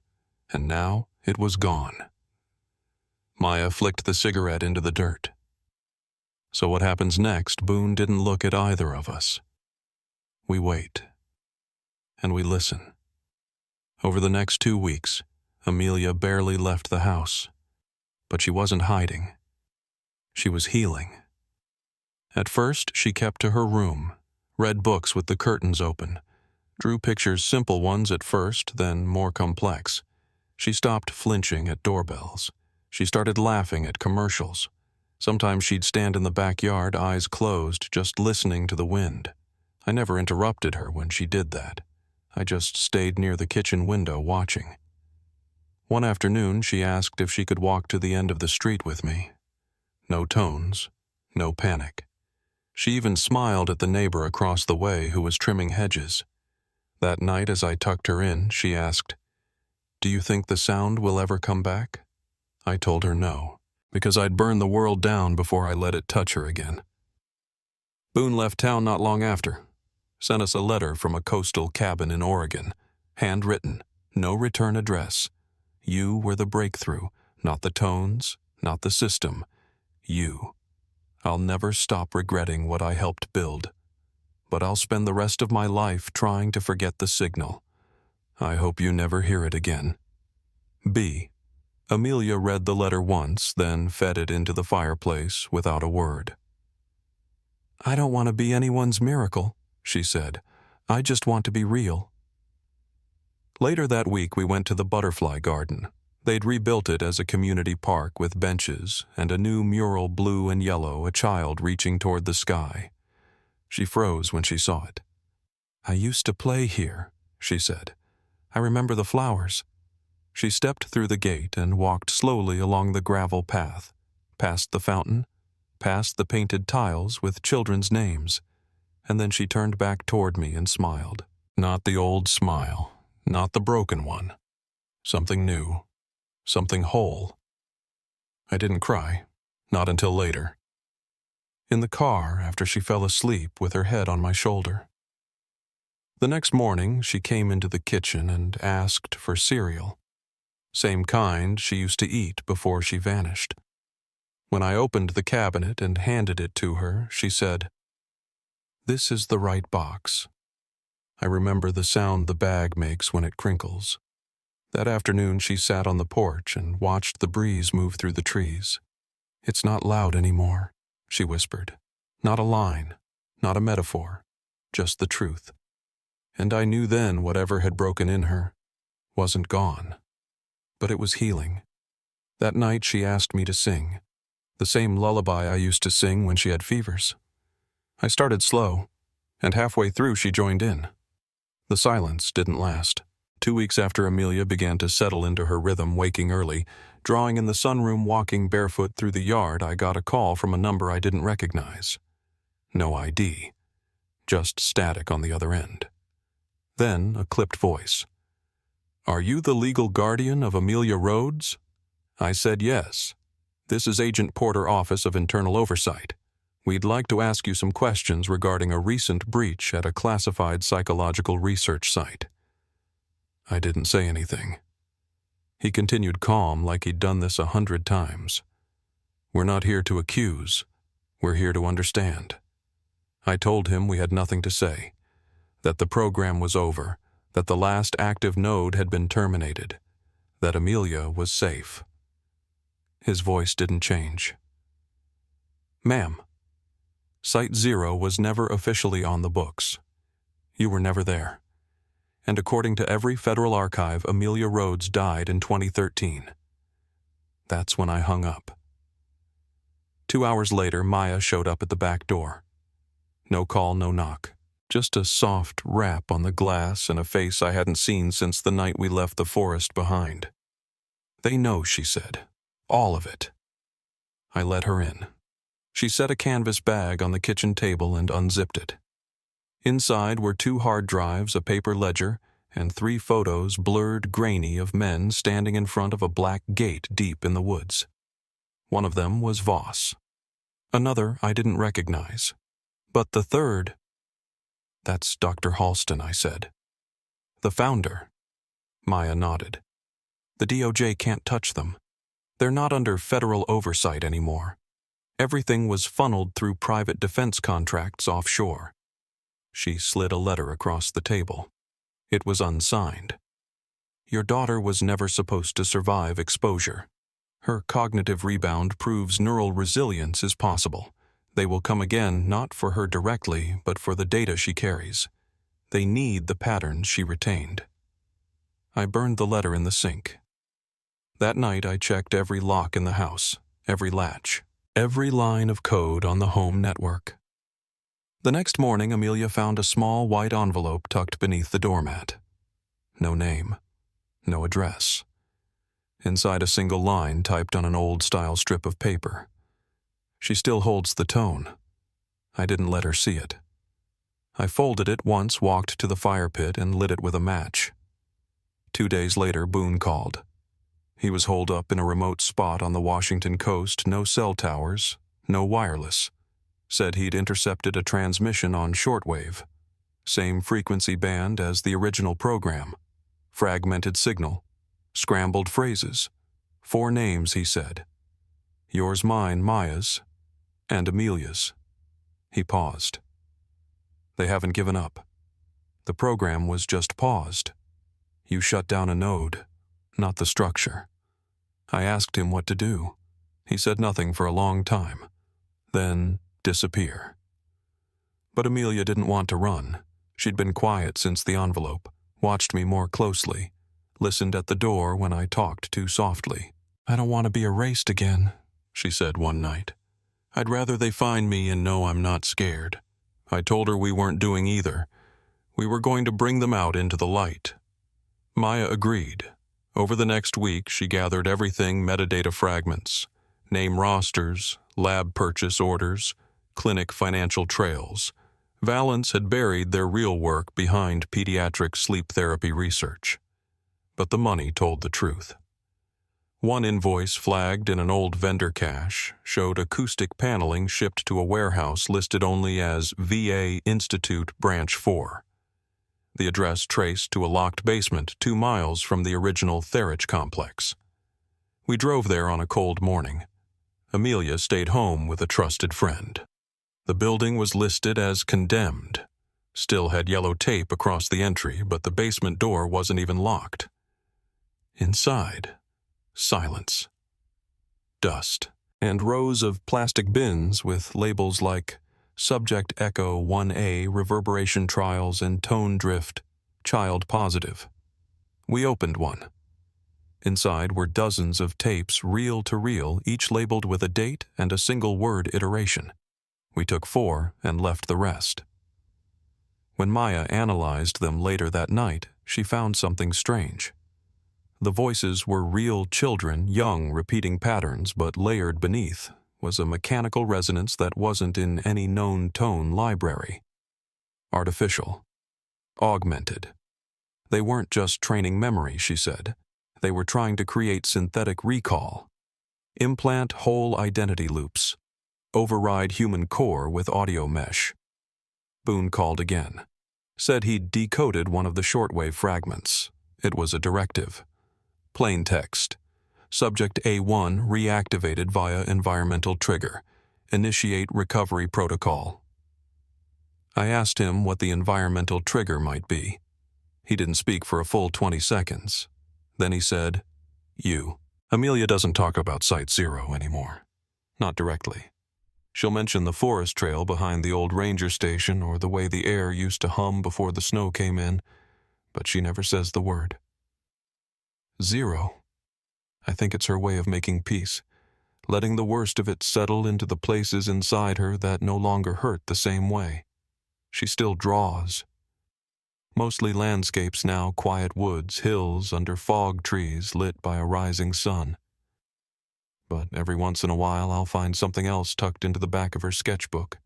And now it was gone. Maya flicked the cigarette into the dirt. So what happens next? Boone didn't look at either of us. We wait. And we listen. Over the next 2 weeks, Amelia barely left the house. But she wasn't hiding. She was healing. At first, she kept to her room, read books with the curtains open, drew pictures, simple ones at first, then more complex. She stopped flinching at doorbells. She started laughing at commercials. Sometimes she'd stand in the backyard, eyes closed, just listening to the wind. I never interrupted her when she did that. I just stayed near the kitchen window watching. One afternoon, she asked if she could walk to the end of the street with me. No tones, no panic. She even smiled at the neighbor across the way who was trimming hedges. That night, as I tucked her in, she asked, "Do you think the sound will ever come back?" I told her no, because I'd burn the world down before I let it touch her again. Boone left town not long after. Sent us a letter from a coastal cabin in Oregon, handwritten, no return address. You were the breakthrough, not the tones, not the system. You. I'll never stop regretting what I helped build, but I'll spend the rest of my life trying to forget the signal. I hope you never hear it again. B. Amelia read the letter once, then fed it into the fireplace without a word. "I don't want to be anyone's miracle," she said. "I just want to be real." Later that week, we went to the butterfly garden. They'd rebuilt it as a community park with benches and a new mural, blue and yellow, a child reaching toward the sky. She froze when she saw it. "I used to play here," she said. "I remember the flowers." She stepped through the gate and walked slowly along the gravel path, past the fountain, past the painted tiles with children's names, and then she turned back toward me and smiled. Not the old smile, not the broken one. Something new, something whole. I didn't cry, not until later. In the car after she fell asleep with her head on my shoulder. The next morning she came into the kitchen and asked for cereal. Same kind she used to eat before she vanished. When I opened the cabinet and handed it to her, she said, "This is the right box." I remember the sound the bag makes when it crinkles. That afternoon she sat on the porch and watched the breeze move through the trees. "It's not loud anymore," she whispered. "Not a line, not a metaphor, just the truth." And I knew then whatever had broken in her wasn't gone, but it was healing. That night she asked me to sing, the same lullaby I used to sing when she had fevers. I started slow, and halfway through she joined in. The silence didn't last. 2 weeks after Amelia began to settle into her rhythm, waking early, drawing in the sunroom, walking barefoot through the yard, I got a call from a number I didn't recognize. No ID, just static on the other end. Then a clipped voice. "Are you the legal guardian of Amelia Rhodes?" I said yes. "This is Agent Porter, Office of Internal Oversight. We'd like to ask you some questions regarding a recent breach at a classified psychological research site." I didn't say anything. He continued calm like he'd done this 100 times. "We're not here to accuse. We're here to understand." I told him we had nothing to say, that the program was over, that the last active node had been terminated, that Amelia was safe. His voice didn't change. "Ma'am, Site 0 was never officially on the books. You were never there. And according to every federal archive, Amelia Rhodes died in 2013. That's when I hung up. 2 hours later, Maya showed up at the back door. No call, no knock. Just a soft rap on the glass and a face I hadn't seen since the night we left the forest behind. "They know," she said. "All of it." I let her in. She set a canvas bag on the kitchen table and unzipped it. Inside were 2 hard drives, a paper ledger, and 3 photos, blurred, grainy, of men standing in front of a black gate deep in the woods. One of them was Voss. Another I didn't recognize. But the third... "That's Dr. Halston," I said. "The founder." Maya nodded. "The DOJ can't touch them. They're not under federal oversight anymore. Everything was funneled through private defense contracts offshore." She slid a letter across the table. It was unsigned. "Your daughter was never supposed to survive exposure. Her cognitive rebound proves neural resilience is possible. They will come again, not for her directly, but for the data she carries. They need the patterns she retained." I burned the letter in the sink. That night I checked every lock in the house, every latch, every line of code on the home network. The next morning, Amelia found a small white envelope tucked beneath the doormat. No name, no address. Inside, a single line typed on an old-style strip of paper. "She still holds the tone." I didn't let her see it. I folded it once, walked to the fire pit, and lit it with a match. 2 days later, Boone called. He was holed up in a remote spot on the Washington coast, no cell towers, no wireless. Said he'd intercepted a transmission on shortwave. Same frequency band as the original program. Fragmented signal. Scrambled phrases. 4 names, he said. Yours, mine, Maya's, and Amelia's. He paused. They haven't given up. The program was just paused. You shut down a node, not the structure. I asked him what to do. He said nothing for a long time. Then disappear. But Amelia didn't want to run. She'd been quiet since the envelope, watched me more closely, listened at the door when I talked too softly. I don't want to be erased again, she said one night. I'd rather they find me and know I'm not scared. I told her we weren't doing either. We were going to bring them out into the light. Maya agreed. Over the next week, she gathered everything metadata fragments, name rosters, lab purchase orders, clinic financial trails. Valence had buried their real work behind pediatric sleep therapy research. But the money told the truth. One invoice flagged in an old vendor cache showed acoustic paneling shipped to a warehouse listed only as VA Institute Branch 4. The address traced to a locked basement 2 miles from the original Therich complex. We drove there on a cold morning. Amelia stayed home with a trusted friend. The building was listed as condemned. Still had yellow tape across the entry, but the basement door wasn't even locked. Inside, silence, dust, and rows of plastic bins with labels like Subject Echo 1A Reverberation Trials and Tone Drift, Child Positive. We opened one. Inside were dozens of tapes reel to reel, each labeled with a date and a single word iteration. We took 4 and left the rest. When Maya analyzed them later that night, she found something strange. The voices were real children, young, repeating patterns, but layered beneath was a mechanical resonance that wasn't in any known tone library. Artificial. Augmented. They weren't just training memory, she said. They were trying to create synthetic recall. Implant whole identity loops. Override human core with audio mesh. Boone called again. Said he'd decoded one of the shortwave fragments. It was a directive. Plain text. Subject A1 reactivated via environmental trigger. Initiate recovery protocol. I asked him what the environmental trigger might be. He didn't speak for a full 20 seconds. Then he said, "You." Amelia doesn't talk about Site Zero anymore. Not directly. She'll mention the forest trail behind the old ranger station or the way the air used to hum before the snow came in, but she never says the word. Zero. I think it's her way of making peace, letting the worst of it settle into the places inside her that no longer hurt the same way. She still draws. Mostly landscapes now, quiet woods, hills under fog trees lit by a rising sun. But every once in a while I'll find something else tucked into the back of her sketchbook,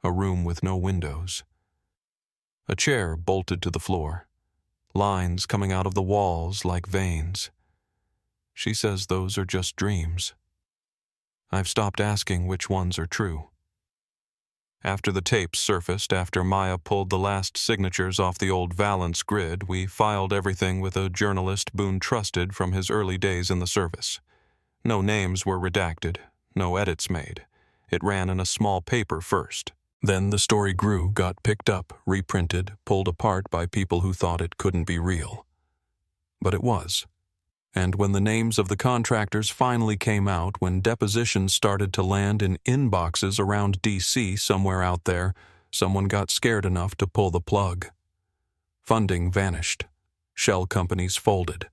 a room with no windows. A chair bolted to the floor, lines coming out of the walls like veins. She says those are just dreams. I've stopped asking which ones are true. After the tapes surfaced, after Maya pulled the last signatures off the old Valence grid, we filed everything with a journalist Boone trusted from his early days in the service. No names were redacted, no edits made. It ran in a small paper first. Then the story grew, got picked up, reprinted, pulled apart by people who thought it couldn't be real. But it was. And when the names of the contractors finally came out, when depositions started to land in inboxes around D.C. somewhere out there, someone got scared enough to pull the plug. Funding vanished. Shell companies folded.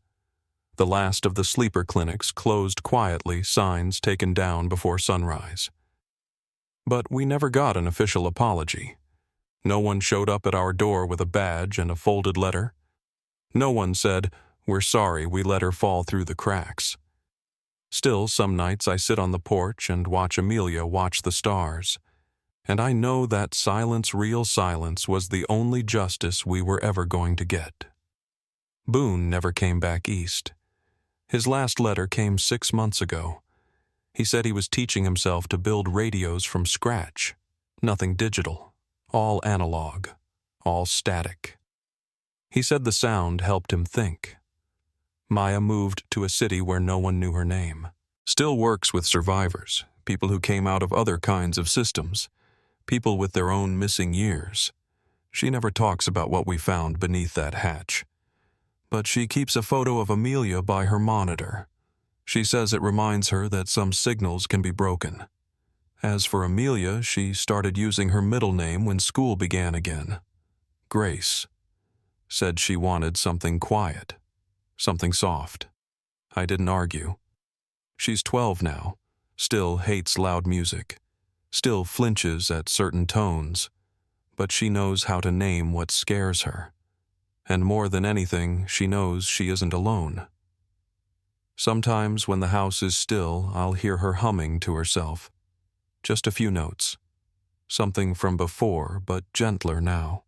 The last of the sleeper clinics closed quietly, signs taken down before sunrise. But we never got an official apology. No one showed up at our door with a badge and a folded letter. No one said, "We're sorry we let her fall through the cracks." Still, some nights I sit on the porch and watch Amelia watch the stars. And I know that silence, real silence, was the only justice we were ever going to get. Boone never came back east. His last letter came 6 months ago. He said he was teaching himself to build radios from scratch. Nothing digital. All analog. All static. He said the sound helped him think. Maya moved to a city where no one knew her name. Still works with survivors, people who came out of other kinds of systems, people with their own missing years. She never talks about what we found beneath that hatch. But she keeps a photo of Amelia by her monitor. She says it reminds her that some signals can be broken. As for Amelia, she started using her middle name when school began again. Grace. Said she wanted something quiet. Something soft. I didn't argue. She's 12 now, still hates loud music, still flinches at certain tones, but she knows how to name what scares her. And more than anything, she knows she isn't alone. Sometimes when the house is still, I'll hear her humming to herself. Just a few notes. Something from before, but gentler now.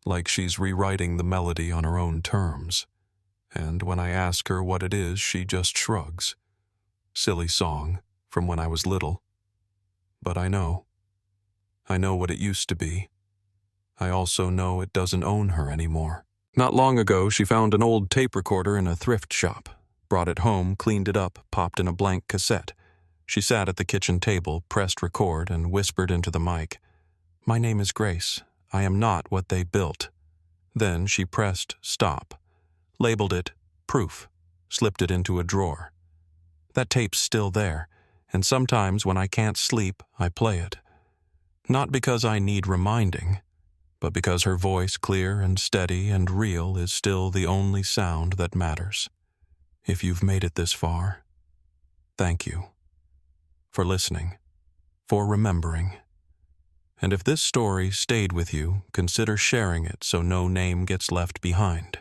Like she's rewriting the melody on her own terms. And when I ask her what it is, she just shrugs. Silly song, from when I was little. But I know. I know what it used to be. I also know it doesn't own her anymore. Not long ago, she found an old tape recorder in a thrift shop. Brought it home, cleaned it up, popped in a blank cassette. She sat at the kitchen table, pressed record, and whispered into the mic, "My name is Grace. I am not what they built." Then she pressed stop, labeled it proof, slipped it into a drawer. That tape's still there, and sometimes when I can't sleep, I play it. Not because I need reminding, but because her voice, clear and steady and real, is still the only sound that matters. If you've made it this far, thank you. For listening, for remembering. And if this story stayed with you, consider sharing it so no name gets left behind.